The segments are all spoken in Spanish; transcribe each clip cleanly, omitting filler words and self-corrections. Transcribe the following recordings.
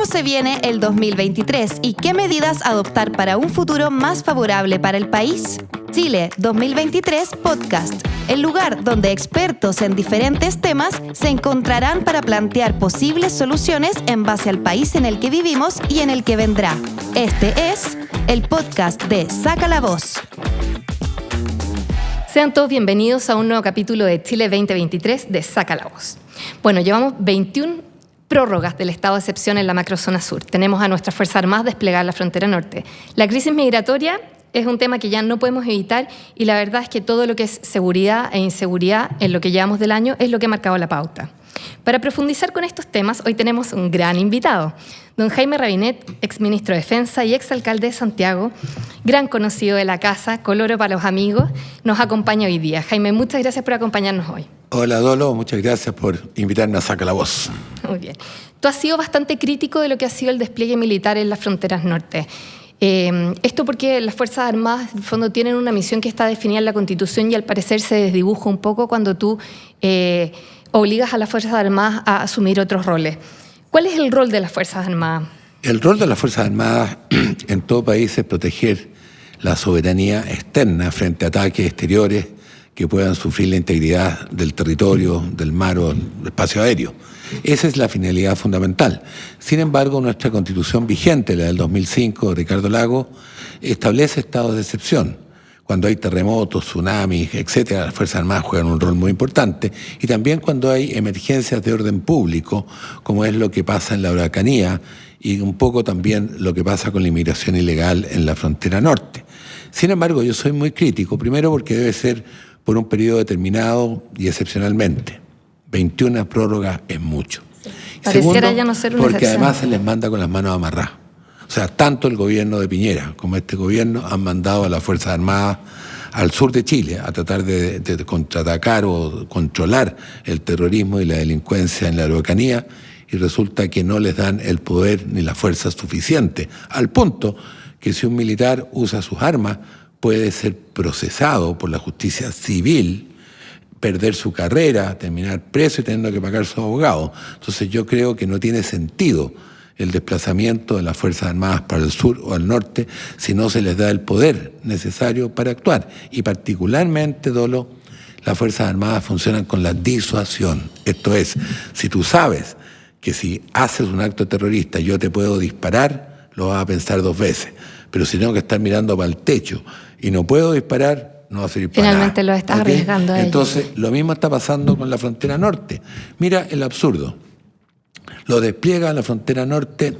cómo se viene el 2023 y qué medidas adoptar para un futuro más favorable para el país. Chile 2023 Podcast, el lugar donde expertos en diferentes temas se encontrarán para plantear posibles soluciones en base al país en el que vivimos y en el que vendrá. Este es el podcast de Saca la Voz. Sean todos bienvenidos a un nuevo capítulo de Chile 2023 de Saca la Voz. Bueno, llevamos 21 prórrogas del estado de excepción en la macrozona sur. Tenemos a nuestras Fuerzas Armadas desplegadas en la frontera norte. La crisis migratoria es un tema que ya no podemos evitar y la verdad es que todo lo que es seguridad e inseguridad en lo que llevamos del año es lo que ha marcado la pauta. Para profundizar con estos temas, hoy tenemos un gran invitado, don Jaime Rabinet, exministro de Defensa y exalcalde de Santiago, gran conocido de la casa, coloro para los amigos, nos acompaña hoy día. Jaime, muchas gracias por acompañarnos hoy. Hola Dolo, muchas gracias por invitarme a Saca la Voz. Muy bien. Tú has sido bastante crítico de lo que ha sido el despliegue militar en las fronteras norte. Esto porque las Fuerzas Armadas, en el fondo, tienen una misión que está definida en la Constitución y al parecer se desdibuja un poco cuando tú obligas a las Fuerzas Armadas a asumir otros roles. ¿Cuál es el rol de las Fuerzas Armadas? El rol de las Fuerzas Armadas en todo país es proteger la soberanía externa frente a ataques exteriores que puedan sufrir la integridad del territorio, del mar o del espacio aéreo. Esa es la finalidad fundamental. Sin embargo, nuestra Constitución vigente, la del 2005, de Ricardo Lagos, establece estados de excepción. Cuando hay terremotos, tsunamis, etcétera, las Fuerzas Armadas juegan un rol muy importante. Y también cuando hay emergencias de orden público, como es lo que pasa en la Araucanía y un poco también lo que pasa con la inmigración ilegal en la frontera norte. Sin embargo, yo soy muy crítico, primero porque debe ser por un periodo determinado y excepcionalmente. 21 prórrogas es mucho. Sí. Pareciera Segundo, ya no ser una porque excepción. además se les manda con las manos amarradas. O sea, tanto el gobierno de Piñera como este gobierno han mandado a las Fuerzas Armadas al sur de Chile a tratar de contraatacar o controlar el terrorismo y la delincuencia en la Araucanía y resulta que no les dan el poder ni la fuerza suficiente, al punto que si un militar usa sus armas puede ser procesado por la justicia civil, perder su carrera, terminar preso y teniendo que pagar su abogado. Entonces yo creo que no tiene sentido el desplazamiento de las Fuerzas Armadas para el sur o al norte si no se les da el poder necesario para actuar. Y particularmente, Dolo, las Fuerzas Armadas funcionan con la disuasión. Esto es, si tú sabes que si haces un acto terrorista yo te puedo disparar, lo vas a pensar dos veces. Pero si tengo que estar mirando para el techo y no puedo disparar, no va a servir para nada. Finalmente lo estás arriesgando a ello. Entonces, lo mismo está pasando con la frontera norte. Mira el absurdo. Lo despliega la frontera norte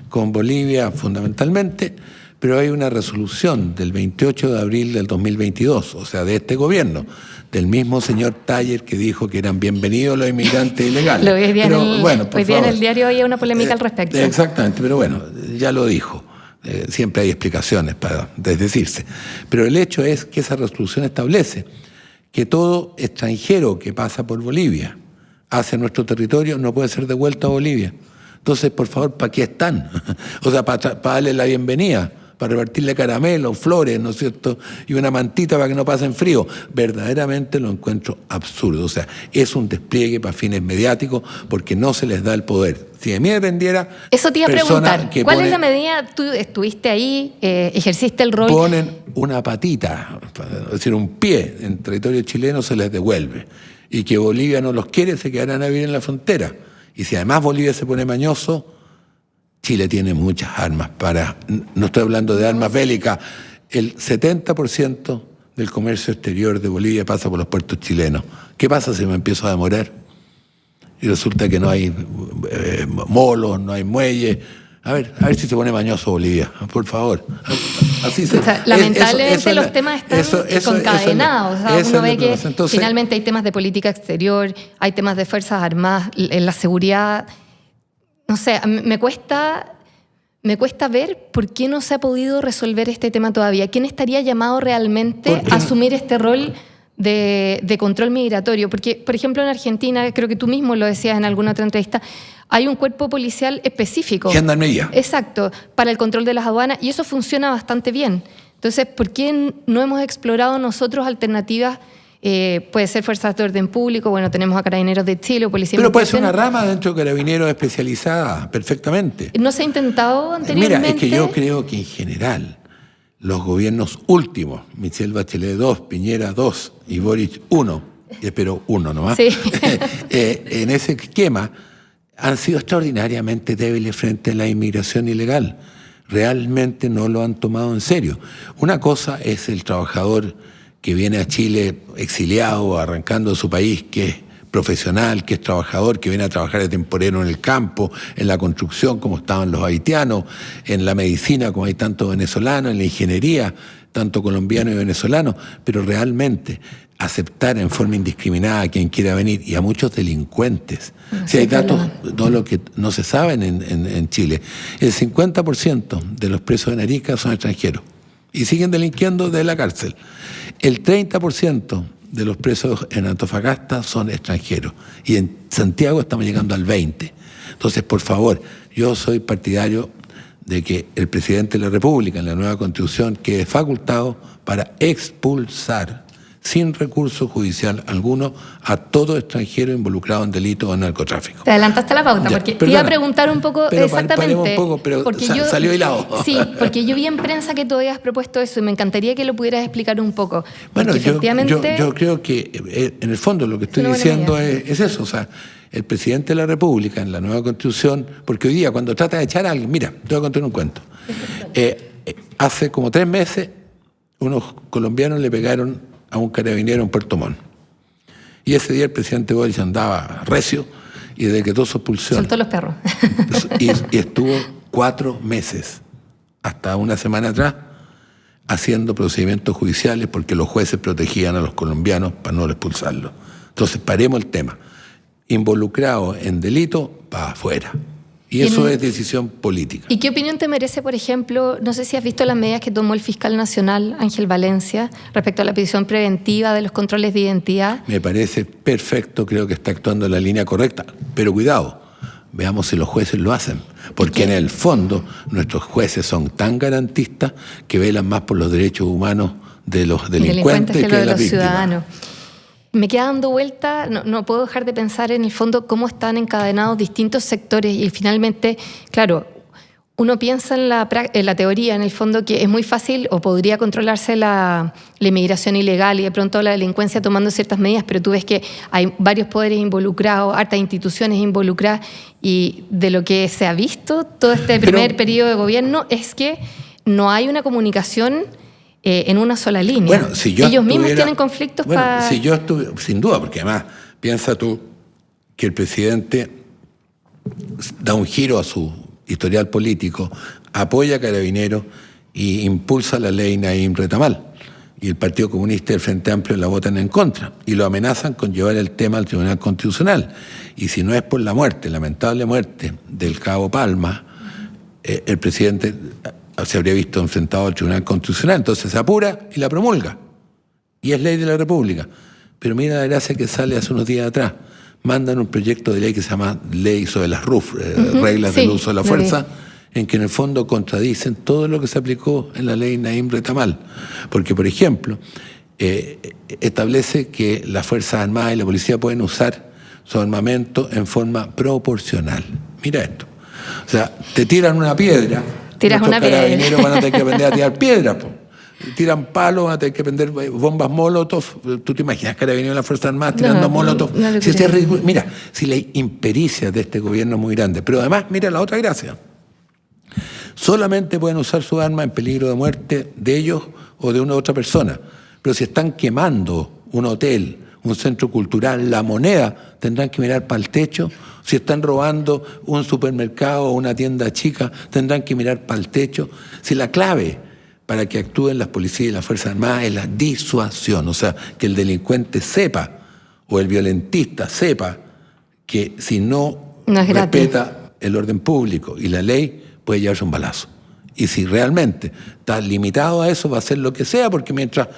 con Bolivia fundamentalmente, pero hay una resolución del 28 de abril del 2022, o sea, de este gobierno, del mismo señor Taller que dijo que eran bienvenidos los inmigrantes ilegales. Lo hoy día en el diario hay una polémica al respecto. Exactamente, pero bueno, ya lo dijo. Siempre hay explicaciones para desdecirse. Pero el hecho es que esa resolución establece que todo extranjero que pasa por Bolivia hacia nuestro territorio no puede ser devuelto a Bolivia. Entonces, por favor, ¿para qué están? O sea, para darle la bienvenida, para repartirle caramelos, flores, ¿no es cierto? Y una mantita para que no pasen frío. Verdaderamente lo encuentro absurdo. O sea, es un despliegue para fines mediáticos porque no se les da el poder. Si de mí dependiera... Eso te iba a preguntar. ¿Cuál es la medida? Tú estuviste ahí, ejerciste el rol... Ponen una patita, es decir, un pie en territorio chileno, se les devuelve. Y que Bolivia no los quiere, se quedarán a vivir en la frontera. Y si además Bolivia se pone mañoso, Chile tiene muchas armas para... No estoy hablando de armas bélicas. El 70% del comercio exterior de Bolivia pasa por los puertos chilenos. ¿Qué pasa si me empiezo a demorar? Y resulta que no hay molos, no hay muelles. A ver si se pone mañoso Bolivia, por favor. Así se, o sea, lamentablemente los temas están concadenados. Uno ve que entonces, finalmente hay temas de política exterior, hay temas de Fuerzas Armadas, en la seguridad. No sé, me cuesta ver por qué no se ha podido resolver este tema todavía. ¿Quién estaría llamado realmente a asumir este rol de control migratorio? Porque, por ejemplo, en Argentina, creo que tú mismo lo decías en alguna otra entrevista, hay un cuerpo policial específico. Gendarmería. Exacto, para el control de las aduanas, y eso funciona bastante bien. Entonces, ¿por qué no hemos explorado nosotros alternativas puede ser fuerzas de orden público, bueno, tenemos a Carabineros de Chile o Policía de Pero puede ser Investigación. una rama dentro de Carabineros especializada, perfectamente. ¿No se ha intentado anteriormente? Mira, es que yo creo que en general los gobiernos últimos, Michelle Bachelet 2, Piñera 2 y Boric 1, pero 1 nomás, Sí. en ese esquema han sido extraordinariamente débiles frente a la inmigración ilegal. Realmente no lo han tomado en serio. Una cosa es el trabajador que viene a Chile exiliado, arrancando de su país, que es profesional, que es trabajador, que viene a trabajar de temporero en el campo, en la construcción, como estaban los haitianos, en la medicina, como hay tantos venezolanos, en la ingeniería, tanto colombianos y venezolanos, pero realmente aceptar en forma indiscriminada a quien quiera venir y a muchos delincuentes. Si hay datos, no lo que no se saben en Chile, el 50% de los presos en Arica son extranjeros y siguen delinquiendo de la cárcel. El 30% de los presos en Antofagasta son extranjeros y en Santiago estamos llegando al 20%. Entonces, por favor, yo soy partidario de que el presidente de la República en la nueva Constitución quede facultado para expulsar sin recurso judicial alguno a todo extranjero involucrado en delitos o narcotráfico. Te adelantaste la pauta, Ya, porque te perdona, iba a preguntar un poco pero exactamente. paremos un poco, pero porque salió hilado. Sí, porque yo vi en prensa que tú habías propuesto eso y me encantaría que lo pudieras explicar un poco. Bueno, Porque efectivamente, yo creo que en el fondo lo que estoy una buena diciendo medida. es eso, o sea, el presidente de la República en la nueva Constitución, porque hoy día cuando trata de echar a alguien, mira, te voy a contar un cuento. Hace como 3 meses unos colombianos le pegaron a un carabinero en Puerto Montt. Y ese día el presidente Boric andaba recio y decretó su expulsión. soltó los perros. Y estuvo 4 meses, hasta una semana atrás, haciendo procedimientos judiciales porque los jueces protegían a los colombianos para no expulsarlos. Entonces, paremos el tema. Involucrado en delito, va afuera. Y eso es decisión política. ¿Y qué opinión te merece, por ejemplo, no sé si has visto las medidas que tomó el fiscal nacional, Ángel Valencia, respecto a la prisión preventiva de los controles de identidad? Me parece perfecto, creo que está actuando en la línea correcta. Pero cuidado, veamos si los jueces lo hacen. Porque en el fondo nuestros jueces son tan garantistas que velan más por los derechos humanos de los delincuentes que lo de de las los víctimas. ciudadanos. Me queda dando vuelta, no puedo dejar de pensar en el fondo cómo están encadenados distintos sectores y finalmente, claro, uno piensa en la teoría, en el fondo, que es muy fácil o podría controlarse la inmigración ilegal y de pronto la delincuencia tomando ciertas medidas, pero tú ves que hay varios poderes involucrados, hartas instituciones involucradas y de lo que se ha visto todo este primer periodo de gobierno es que no hay una comunicación en una sola línea. Bueno, si yo ellos mismos tienen conflictos para... Si yo estuve, sin duda, porque además piensa tú que el presidente da un giro a su historial político, apoya a Carabineros y impulsa la ley Naim Retamal. Y el Partido Comunista y el Frente Amplio la votan en contra y lo amenazan con llevar el tema al Tribunal Constitucional. Y si no es por la muerte, lamentable muerte del cabo Palma, el presidente se habría visto enfrentado al Tribunal Constitucional. Entonces se apura y la promulga. Y es ley de la República. Pero mira la gracia que sale hace unos días atrás. Mandan un proyecto de ley que se llama Ley sobre las RUF, Reglas del Uso de la Fuerza, en que en el fondo contradicen todo lo que se aplicó en la ley Naim Retamal. Porque, por ejemplo, establece que las Fuerzas Armadas y la Policía pueden usar su armamento en forma proporcional. Mira esto. O sea, te tiran una piedra... Tiras una piedra. Los carabineros van a tener que aprender a tirar piedras, po. Tiran palos, van a tener que prender bombas molotov. ¿Tú te imaginas carabineros de la Fuerza Armada tirando molotov? Si es ridículo. Mira, si la impericia de este gobierno es muy grande. Pero además, mira la otra gracia. Solamente pueden usar su arma en peligro de muerte de ellos o de una otra persona. Pero si están quemando un hotel, un centro cultural, La Moneda, tendrán que mirar para el techo. Si están robando un supermercado o una tienda chica, tendrán que mirar para el techo. Si la clave para que actúen las policías y las Fuerzas Armadas es la disuasión, o sea, que el delincuente sepa o el violentista sepa que si no respeta el orden público y la ley, puede llevarse un balazo. Y si realmente está limitado a eso, va a hacer lo que sea, porque mientras...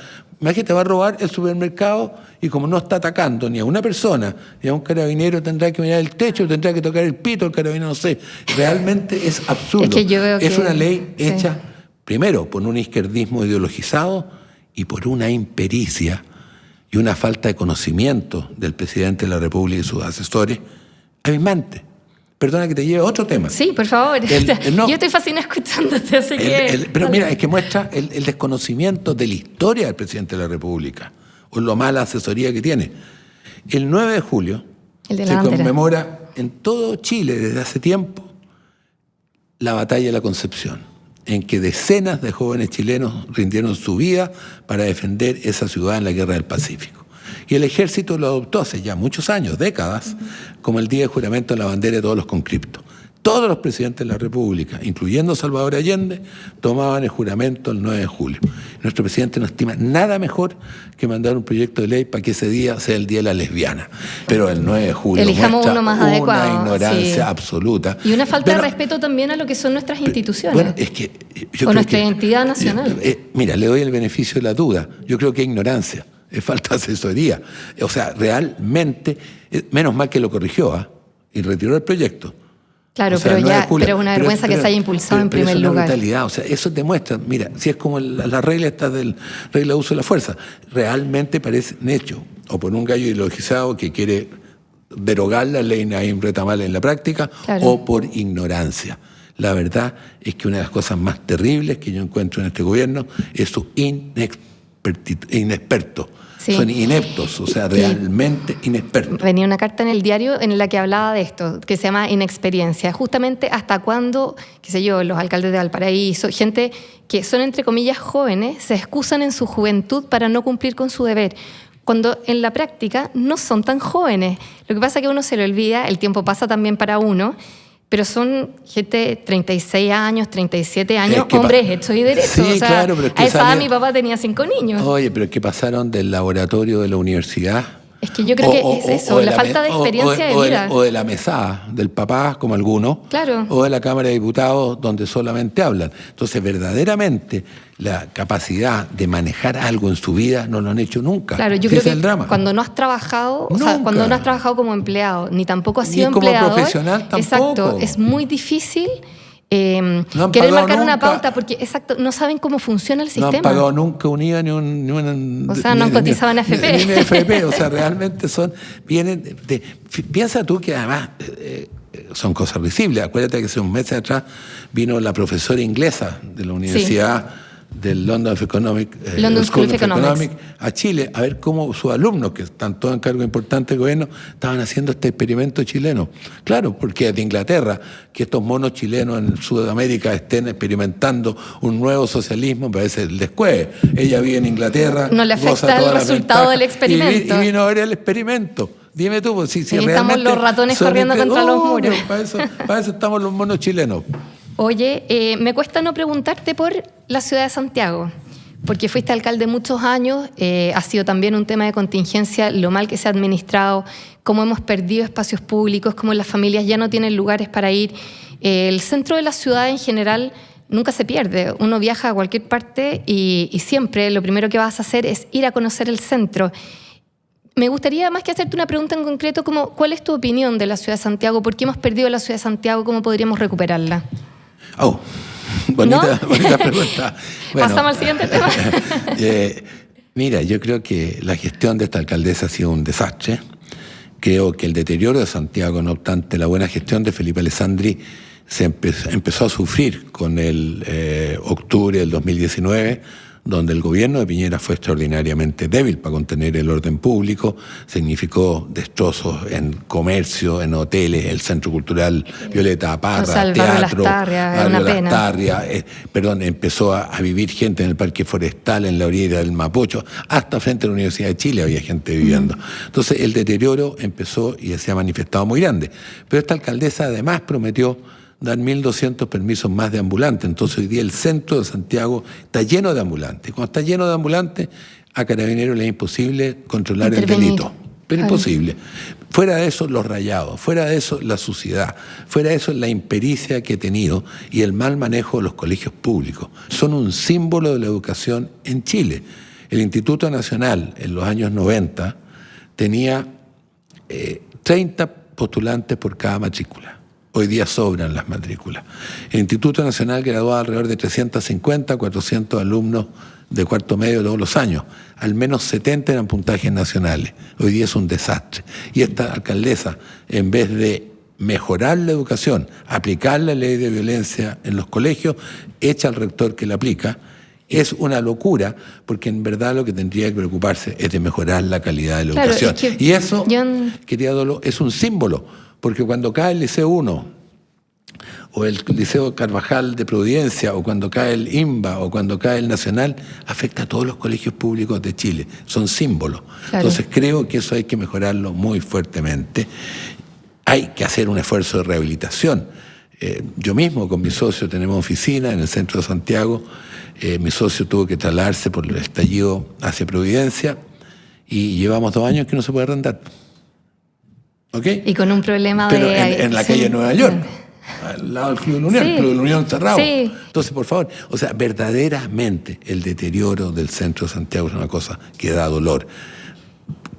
Imagínate, va a robar el supermercado y como no está atacando ni a una persona, ni a un carabinero, tendrá que mirar el techo, tendrá que tocar el pito, el carabinero, no sé. Realmente es absurdo. Es que yo veo es una ley sí. hecha, primero, por un izquierdismo ideologizado y por una impericia y una falta de conocimiento del presidente de la República y sus asesores abismante. Perdona que te lleve a otro tema. Sí, por favor. Yo estoy fascinada escuchándote, así que... Pero mira, es que muestra el desconocimiento de la historia del presidente de la República o lo mala asesoría que tiene. El 9 de julio se conmemora en todo Chile desde hace tiempo la batalla de la Concepción, en que decenas de jóvenes chilenos rindieron su vida para defender esa ciudad en la Guerra del Pacífico. Y el ejército lo adoptó hace ya muchos años, décadas, como el día de juramento en la bandera de todos los conscriptos. Todos los presidentes de la República, incluyendo Salvador Allende, tomaban el juramento el 9 de julio. Nuestro presidente no estima nada mejor que mandar un proyecto de ley para que ese día sea el Día de la Lesbiana. Pero el 9 de julio elijamos uno más adecuado, una ignorancia absoluta. Y una falta de respeto también a lo que son nuestras instituciones. Bueno, es que yo o nuestra identidad nacional. Mira, le doy el beneficio de la duda. Yo creo que es ignorancia, es falta de asesoría. O sea, realmente, menos mal que lo corrigió y retiró el proyecto. Claro, pero es una vergüenza que se haya impulsado en primer lugar. Brutalidad. O sea, eso demuestra, mira, si es como la regla esta del regla de uso de la fuerza, realmente parece un hecho, o por un gallo ideologizado que quiere derogar la ley Naim Retamal en la práctica, claro, o por ignorancia. La verdad es que una de las cosas más terribles que yo encuentro en este gobierno es su inexperto. Sí. Son ineptos, o sea, realmente inexpertos. Venía una carta en el diario en la que hablaba de esto, que se llama inexperiencia. Justamente hasta cuándo, qué sé yo, los alcaldes de Valparaíso, gente que son entre comillas jóvenes, se excusan en su juventud para no cumplir con su deber, cuando en la práctica no son tan jóvenes. Lo que pasa es que uno se le olvida, el tiempo pasa también para uno, pero son gente de 36 años, 37 años, hombres hechos y derechos. Sí, o sea, claro, pero es que a esa edad mi papá tenía 5 niños. Oye, pero es que pasaron del laboratorio de la universidad. Es que yo creo que es eso, la falta de experiencia de vida. O de la mesada del papá, como algunos. Claro. O de la Cámara de Diputados, donde solamente hablan. Entonces, verdaderamente, la capacidad de manejar algo en su vida no lo han hecho nunca. Claro, yo creo que cuando no has trabajado, o sea, cuando no has trabajado como empleado, ni tampoco has sido empleador. Como profesional tampoco. Exacto, es muy difícil querer marcar una pauta porque, exacto, no saben cómo funciona el sistema. No han pagado nunca un IVA ni un o sea, no han cotizado en AFP. Ni en AFP, o sea, realmente vienen de... Piensa tú que además son cosas risibles. Acuérdate que hace unos meses atrás vino la profesora inglesa de la Universidad... Sí. Del London School of Economics a Chile, a ver cómo sus alumnos, que están todos en cargo importante del gobierno, estaban haciendo este experimento chileno. Claro, porque de Inglaterra, que estos monos chilenos en Sudamérica estén experimentando un nuevo socialismo, parece el descueve. Ella vive en Inglaterra. No le afecta el resultado del experimento. Y vino a ver el experimento. Dime tú, si estamos los ratones corriendo contra los muros. Para eso estamos los monos chilenos. Oye, me cuesta no preguntarte por la ciudad de Santiago, porque fuiste alcalde muchos años, ha sido también un tema de contingencia, lo mal que se ha administrado, cómo hemos perdido espacios públicos, cómo las familias ya no tienen lugares para ir. El centro de la ciudad en general nunca se pierde, uno viaja a cualquier parte y siempre lo primero que vas a hacer es ir a conocer el centro. Me gustaría más que hacerte una pregunta en concreto, como, ¿cuál es tu opinión de la ciudad de Santiago? ¿Por qué hemos perdido la ciudad de Santiago? ¿Cómo podríamos recuperarla? Bonita pregunta. Bueno, pasamos al siguiente tema. Mira, yo creo que la gestión de esta alcaldesa ha sido un desastre. Creo que el deterioro de Santiago, no obstante la buena gestión de Felipe Alessandri, se empezó a sufrir con el octubre del 2019, donde el gobierno de Piñera fue extraordinariamente débil para contener el orden público, significó destrozos en comercio, en hoteles, el Centro Cultural Violeta Parra, teatro, Lastarria, empezó a vivir gente en el Parque Forestal, en la orilla del Mapocho, hasta frente a la Universidad de Chile había gente viviendo. Entonces el deterioro empezó y se ha manifestado muy grande. Pero esta alcaldesa además prometió dar 1.200 permisos más de ambulantes. Entonces hoy día el centro de Santiago está lleno de ambulantes. Cuando está lleno de ambulantes, a Carabineros le es imposible controlar el delito. Pero imposible. Fuera de eso, los rayados. Fuera de eso, la suciedad. Fuera de eso, la impericia que he tenido y el mal manejo de los colegios públicos. Son un símbolo de la educación en Chile. El Instituto Nacional, en los años 90, tenía 30 postulantes por cada matrícula. Hoy día sobran las matrículas. El Instituto Nacional gradúa alrededor de 350, 400 alumnos de cuarto medio todos los años. Al menos 70 eran puntajes nacionales. Hoy día es un desastre. Y esta alcaldesa, en vez de mejorar la educación, aplicar la ley de violencia en los colegios, echa al rector que la aplica. Es una locura, porque en verdad lo que tendría que preocuparse es de mejorar la calidad de la educación. Es que y eso, querida Dolo, es un símbolo, porque cuando cae el Liceo 1, o el Liceo Carvajal de Providencia, o cuando cae el IMBA, o cuando cae el Nacional, afecta a todos los colegios públicos de Chile. Son símbolos. Claro. Entonces creo que eso hay que mejorarlo muy fuertemente. Hay que hacer un esfuerzo de rehabilitación. Yo mismo con mi socio tenemos oficina en el centro de Santiago. Mi socio tuvo que trasladarse por el estallido hacia Providencia y llevamos 2 años que no se puede arrendar. ¿Ok? Y con un problema pero en la calle de Nueva York, al lado del Club de la Unión, el Club de la Unión cerrado. Sí. Entonces, por favor, o sea, verdaderamente el deterioro del centro de Santiago es una cosa que da dolor.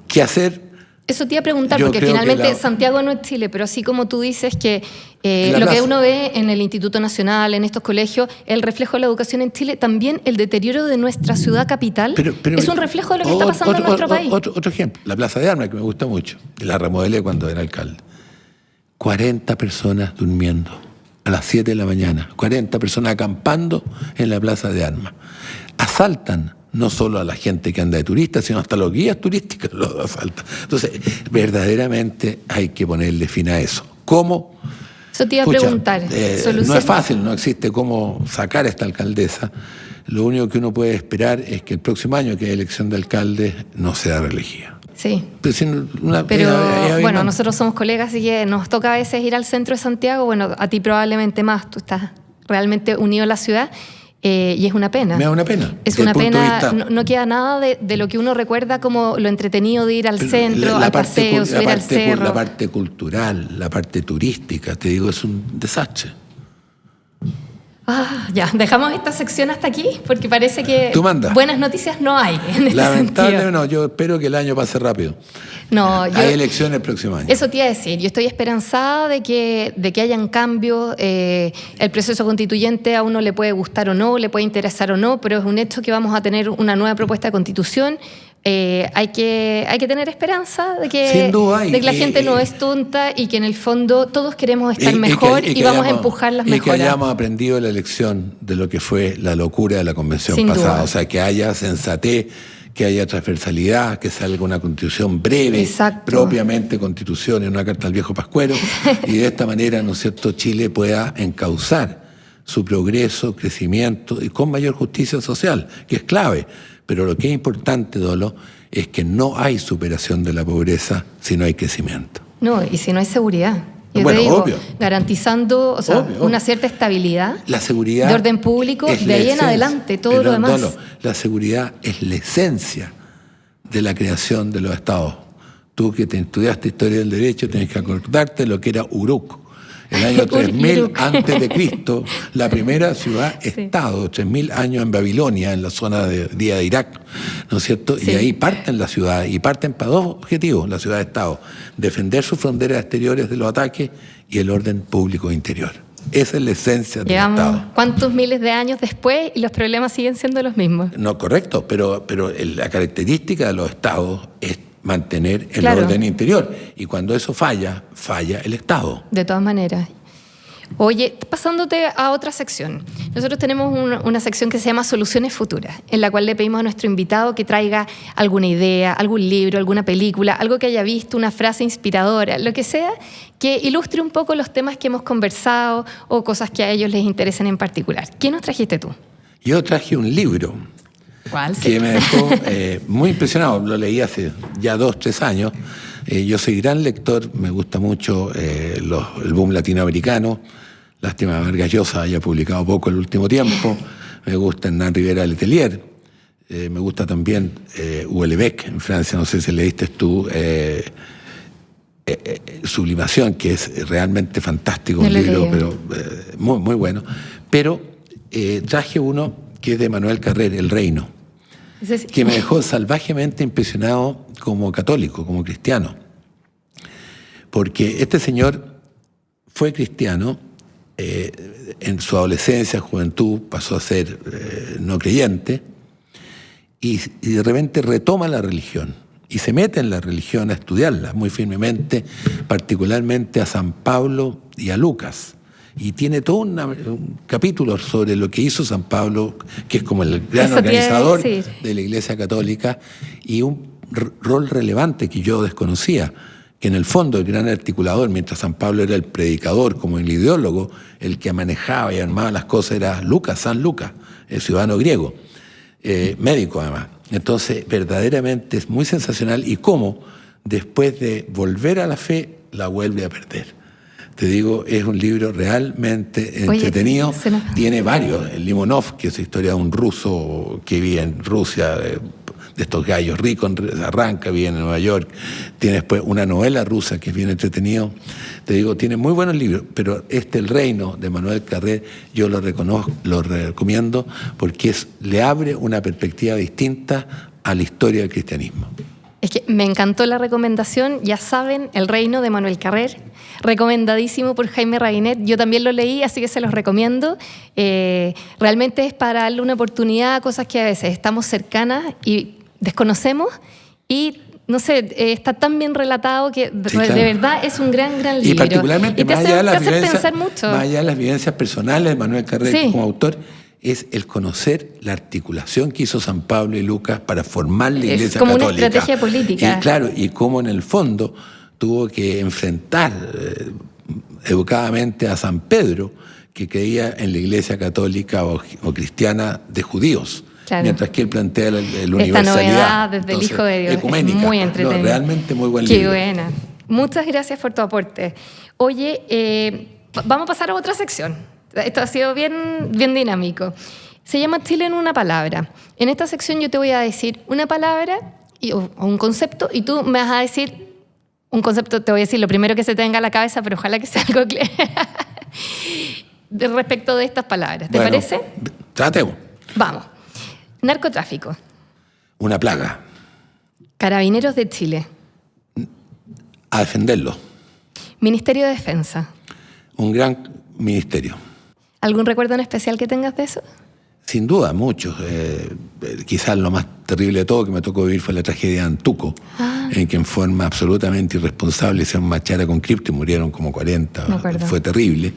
¿Qué hacer? Eso te iba a preguntar, porque finalmente Santiago no es Chile, pero así como tú dices que lo que uno ve en el Instituto Nacional, en estos colegios, el reflejo de la educación en Chile, también el deterioro de nuestra ciudad capital es un reflejo de lo que está pasando en nuestro país. Otro ejemplo, la Plaza de Armas, que me gusta mucho, la remodelé cuando era alcalde. 40 personas durmiendo a las 7 de la mañana, 40 personas acampando en la Plaza de Armas. Asaltan no solo a la gente que anda de turista, sino hasta los guías turísticos los asaltan. Entonces, verdaderamente hay que ponerle fin a eso. ¿Cómo? Eso te iba a preguntar. No es fácil, no existe cómo sacar a esta alcaldesa. Lo único que uno puede esperar es que el próximo año, que hay elección de alcalde, no sea reelegida. Sí. Pero bueno, nosotros somos colegas, así que nos toca a veces ir al centro de Santiago. Bueno, a ti probablemente más, tú estás realmente unido a la ciudad. Y es una pena. Me da una pena. Es una pena, no queda nada de lo que uno recuerda como lo entretenido de ir al centro, al paseo, subir al cerro. La parte cultural, la parte turística, te digo, es un desastre. Ya, dejamos esta sección hasta aquí, porque parece que buenas noticias no hay en este Lamentablemente no, yo espero que el año pase rápido. Hay elecciones el próximo año. Eso te iba a decir, yo estoy esperanzada de que hayan cambios. El proceso constituyente a uno le puede gustar o no, le puede interesar o no, pero es un hecho que vamos a tener una nueva propuesta de constitución. Hay que tener esperanza de que la gente no es tonta y que en el fondo todos queremos estar mejor y vamos a empujar las mejoras. Y que hayamos aprendido la lección de lo que fue la locura de la convención pasada. O sea, que haya sensatez, que haya transversalidad, que salga una constitución breve, propiamente constitución, en una carta al viejo Pascuero, y de esta manera, ¿no es cierto?, Chile pueda encauzar su progreso, crecimiento y con mayor justicia social, que es clave. Pero lo que es importante, Dolo, es que no hay superación de la pobreza si no hay crecimiento. No, y si no hay seguridad. Yo te digo, garantizando una cierta estabilidad, la seguridad de orden público, de ahí en adelante, todo lo demás. Dolo, la seguridad es la esencia de la creación de los estados. Tú que te estudiaste historia del derecho, tienes que acordarte lo que era Uruk. El año 3000 antes de Cristo, la primera ciudad-estado, 3000 años en Babilonia, en la zona de día de Irak, ¿no es cierto? Sí. Y ahí parten las ciudades, y parten para 2 objetivos, la ciudad-estado: defender sus fronteras exteriores de los ataques y el orden público interior. Esa es la esencia del Estado. ¿Cuántos miles de años después y los problemas siguen siendo los mismos? No, correcto, pero la característica de los estados es mantener el orden interior. Y cuando eso falla el Estado. De todas maneras. Oye, pasándote a otra sección. Nosotros tenemos una sección que se llama Soluciones Futuras, en la cual le pedimos a nuestro invitado que traiga alguna idea, algún libro, alguna película, algo que haya visto, una frase inspiradora, lo que sea, que ilustre un poco los temas que hemos conversado o cosas que a ellos les interesen en particular. ¿Qué nos trajiste tú? Yo traje un libro. ¿Cuál? Que me dejó muy impresionado. Lo leí hace ya 2-3 años. Yo soy gran lector, me gusta mucho el boom latinoamericano. Lástima que Vargas Llosa haya publicado poco el último tiempo. Me gusta Hernán Rivera Letelier. Me gusta también Hugo Lebec en Francia, no sé si leíste tú Sublimación, que es realmente fantástico, un libro, pero muy, muy bueno. Pero traje uno que es de Manuel Carrer, El Reino, que me dejó salvajemente impresionado como católico, como cristiano. Porque este señor fue cristiano, en su adolescencia, juventud, pasó a ser no creyente, y de repente retoma la religión y se mete en la religión a estudiarla muy firmemente, particularmente a San Pablo y a Lucas. Y tiene todo un capítulo sobre lo que hizo San Pablo, que es como el gran organizador de la Iglesia Católica, y un rol relevante que yo desconocía, que en el fondo el gran articulador, mientras San Pablo era el predicador, como el ideólogo, el que manejaba y armaba las cosas era Lucas, San Lucas, el ciudadano griego, médico además. Entonces, verdaderamente es muy sensacional, y cómo después de volver a la fe, la vuelve a perder. Te digo, es un libro realmente entretenido. Tiene varios. El Limonov, que es la historia de un ruso que vive en Rusia, de estos gallos ricos, arranca, vive en Nueva York. Tiene después una novela rusa que es bien entretenido. Te digo, tiene muy buenos libros, pero El Reino, de Manuel Carrer, yo lo recomiendo porque le abre una perspectiva distinta a la historia del cristianismo. Es que me encantó la recomendación. Ya saben, El Reino, de Manuel Carrer, recomendadísimo por Jaime Rabinet. Yo también lo leí, así que se los recomiendo. Realmente es para darle una oportunidad a cosas que a veces estamos cercanas y desconocemos, y no sé, está tan bien relatado que sí, claro, de verdad es un gran libro. Y particularmente, más allá de las vivencias personales de Manuel Carrer, sí, como autor, es el conocer la articulación que hizo San Pablo y Lucas para formar la Iglesia Católica. Es como una estrategia política. Y claro, y cómo en el fondo tuvo que enfrentar educadamente a San Pedro, que creía en la Iglesia Católica o cristiana de judíos. Claro. Mientras que él plantea la universalidad. Esta novedad desde el Hijo de Dios ecuménica. Es muy entretenido. No, realmente muy buen libro. Qué buena. Muchas gracias por tu aporte. Oye, vamos a pasar a otra sección. Esto ha sido bien dinámico. Se llama Chile en una palabra. En esta sección yo te voy a decir una palabra o un concepto, y tú me vas a decir un concepto. Te voy a decir lo primero que se te venga a la cabeza, pero ojalá que sea algo claro respecto de estas palabras. ¿Te parece? Tratemos. Vamos. Narcotráfico. Una plaga. Carabineros de Chile. A defenderlo. Ministerio de Defensa. Un gran ministerio. ¿Algún recuerdo en especial que tengas de eso? Sin duda, muchos. Quizás lo más terrible de todo que me tocó vivir fue la tragedia de Antuco, en que en forma absolutamente irresponsable hicieron machara con cripto y murieron como 40. Fue terrible.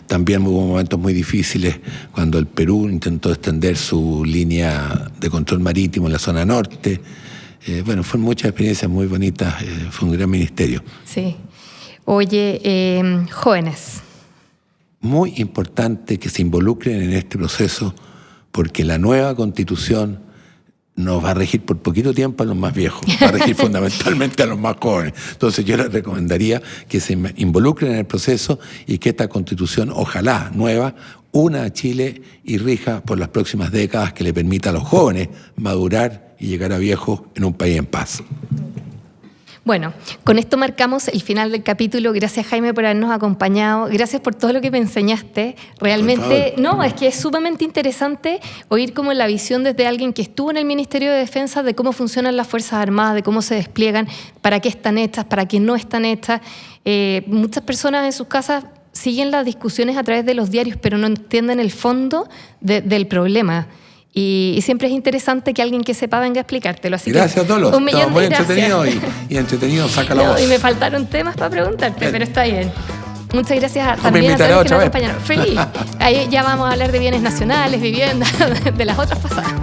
También hubo momentos muy difíciles cuando el Perú intentó extender su línea de control marítimo en la zona norte. Fueron muchas experiencias muy bonitas. Fue un gran ministerio. Sí. Oye, jóvenes. Muy importante que se involucren en este proceso, porque la nueva Constitución nos va a regir por poquito tiempo a los más viejos, va a regir fundamentalmente a los más jóvenes. Entonces yo les recomendaría que se involucren en el proceso y que esta Constitución, ojalá nueva, una a Chile y rija por las próximas décadas, que le permita a los jóvenes madurar y llegar a viejos en un país en paz. Bueno, con esto marcamos el final del capítulo. Gracias, Jaime, por habernos acompañado. Gracias por todo lo que me enseñaste. Realmente, es que es sumamente interesante oír como la visión desde alguien que estuvo en el Ministerio de Defensa de cómo funcionan las Fuerzas Armadas, de cómo se despliegan, para qué están hechas, para qué no están hechas. Muchas personas en sus casas siguen las discusiones a través de los diarios, pero no entienden el fondo del problema. Y siempre es interesante que alguien que sepa venga a explicártelo. Así gracias a todos. Un millón muy de gracias. Entretenido y entretenido, saca la voz. Y me faltaron temas para preguntarte, pero está bien. Muchas gracias también a todos los que nos acompañaron. Feliz. Ahí ya vamos a hablar de bienes nacionales, viviendas, de las otras pasadas.